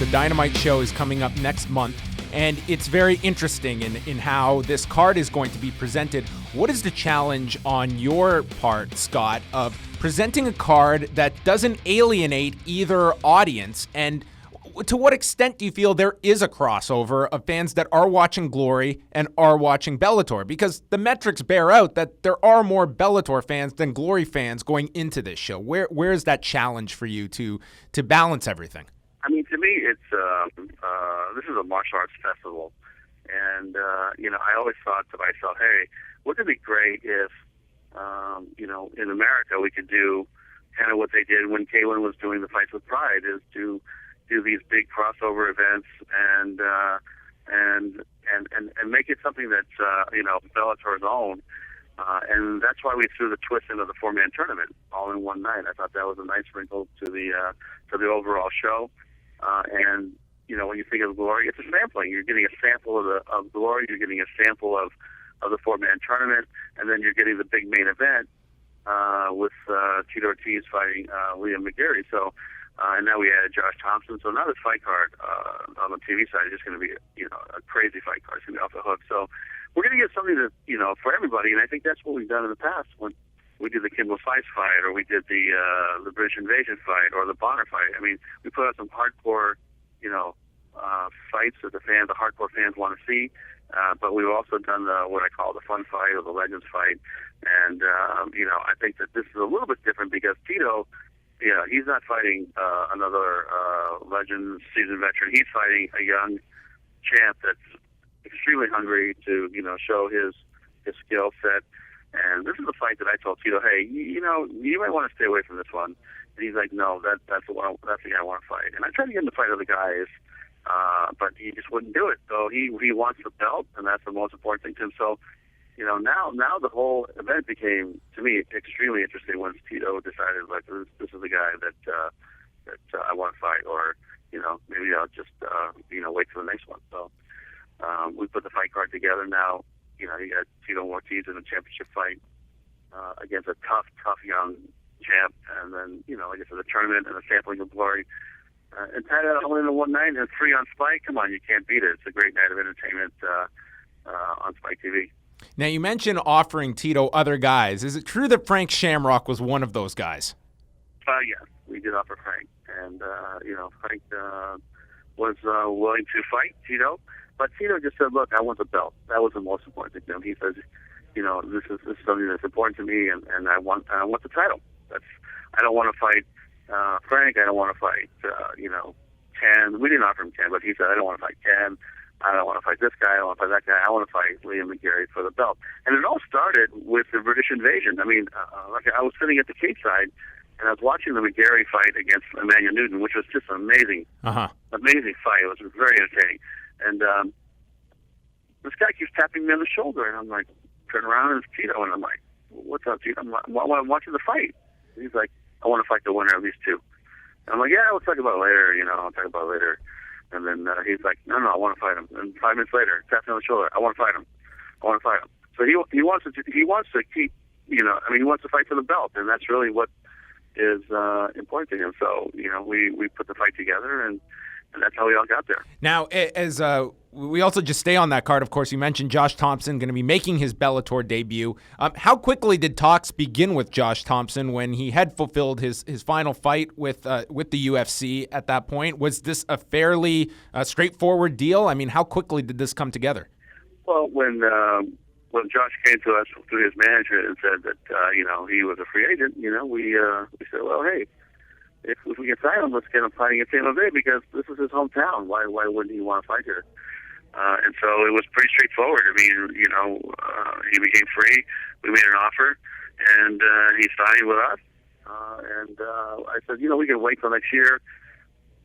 the Dynamite show is coming up next month, and it's very interesting in how this card is going to be presented. What is the challenge on your part, Scott, of presenting a card that doesn't alienate either audience? And to what extent do you feel there is a crossover of fans that are watching Glory and are watching Bellator? Because the metrics bear out that there are more Bellator fans than Glory fans going into this show. Where is that challenge for you to balance everything? I mean, to me, it's this is a martial arts festival, and I always thought to myself, hey, wouldn't it be great if in America we could do kind of what they did when K1 was doing the Fights with Pride, is to do these big crossover events and make it something that's Bellator's own, and that's why we threw the twist into the 4-man tournament all in one night. I thought that was a nice wrinkle to the overall show. And when you think of Glory, it's a sampling. You're getting a sample of Glory. You're getting a sample of the 4-man tournament, and then you're getting the big main event with Tito Ortiz fighting McGeary. So. And now we added Josh Thomson. So now this fight card on the TV side is just going to be, a crazy fight card. It's going to be off the hook. So we're going to get something that, for everybody. And I think that's what we've done in the past when we did the Kimbo Slice fight, or we did the British Invasion fight, or the Bonner fight. I mean, we put out some hardcore, fights that the hardcore fans want to see. But we've also done what I call the fun fight, or the Legends fight. And, I think that this is a little bit different because Tito, he's not fighting another Legends seasoned veteran. He's fighting a young champ that's extremely hungry to, show his skill set. And this is the fight that I told Tito, hey, you might want to stay away from this one. And he's like, no, that's the guy I want to fight. And I tried to get him to fight other guys, but he just wouldn't do it. So he wants the belt, and that's the most important thing to him. So, now the whole event became, to me, extremely interesting once Tito decided, like, this is the guy that I want to fight, or, maybe I'll just, wait for the next one. So we put the fight card together now. You got Tito Ortiz in a championship fight against a tough young champ, and then, like I said, the tournament and the sampling of Glory. And tied it all in one night and free on Spike. Come on, you can't beat it. It's a great night of entertainment on Spike TV. Now, you mentioned offering Tito other guys. Is it true that Frank Shamrock was one of those guys? Yes, we did offer Frank. And, Frank was willing to fight Tito. But Tito just said, look, I want the belt. That was the most important thing to him. He says, this is something that's important to me, and I want the title. I don't want to fight Frank. I don't want to fight, Ken. We didn't offer him Ken, but he said, I don't want to fight Ken. I don't want to fight this guy. I don't want to fight that guy. I want to fight McGeary for the belt. And it all started with the British Invasion. I mean, I was sitting at the cage side, and I was watching the McGeary fight against Emmanuel Newton, which was just an amazing fight. It was very entertaining. And this guy keeps tapping me on the shoulder, and I'm like, turn around, and it's Tito, and I'm like, what's up, Tito? I'm watching the fight. And he's like, I want to fight the winner of these two. And I'm like, yeah, we'll talk about it later. I'll talk about it later. And then he's like, no, I want to fight him. And 5 minutes later, taps me on the shoulder. I want to fight him. So he wants to keep, he wants to fight for the belt, and that's really what is important to him. So we put the fight together, and that's how we all got there. Now, as we also just stay on that card, of course, you mentioned Josh Thomson going to be making his Bellator debut. How quickly did talks begin with Josh Thomson when he had fulfilled his final fight with the UFC at that point? Was this a fairly straightforward deal? I mean, how quickly did this come together? Well, when Josh came to us through his manager and said that he was a free agent, we said, well, hey, if we can sign him, let's get him fighting at San Jose, because this is his hometown. Why wouldn't he want to fight here? And so it was pretty straightforward. I mean, he became free. We made an offer, and he signed with us. And I said, we can wait till next year.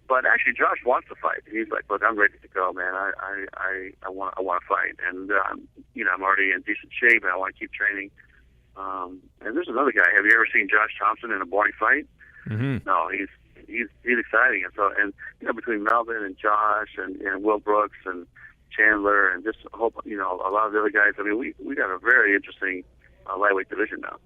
But actually, Josh wants to fight. He's like, look, I'm ready to go, man. I want to fight, and I'm already in decent shape, and I want to keep training. And there's another guy. Have you ever seen Josh Thomson in a boring fight? Mm-hmm. No, he's exciting, and between Melvin and Josh and Will Brooks and Chandler and just a lot of the other guys. I mean, we got a very interesting lightweight division now.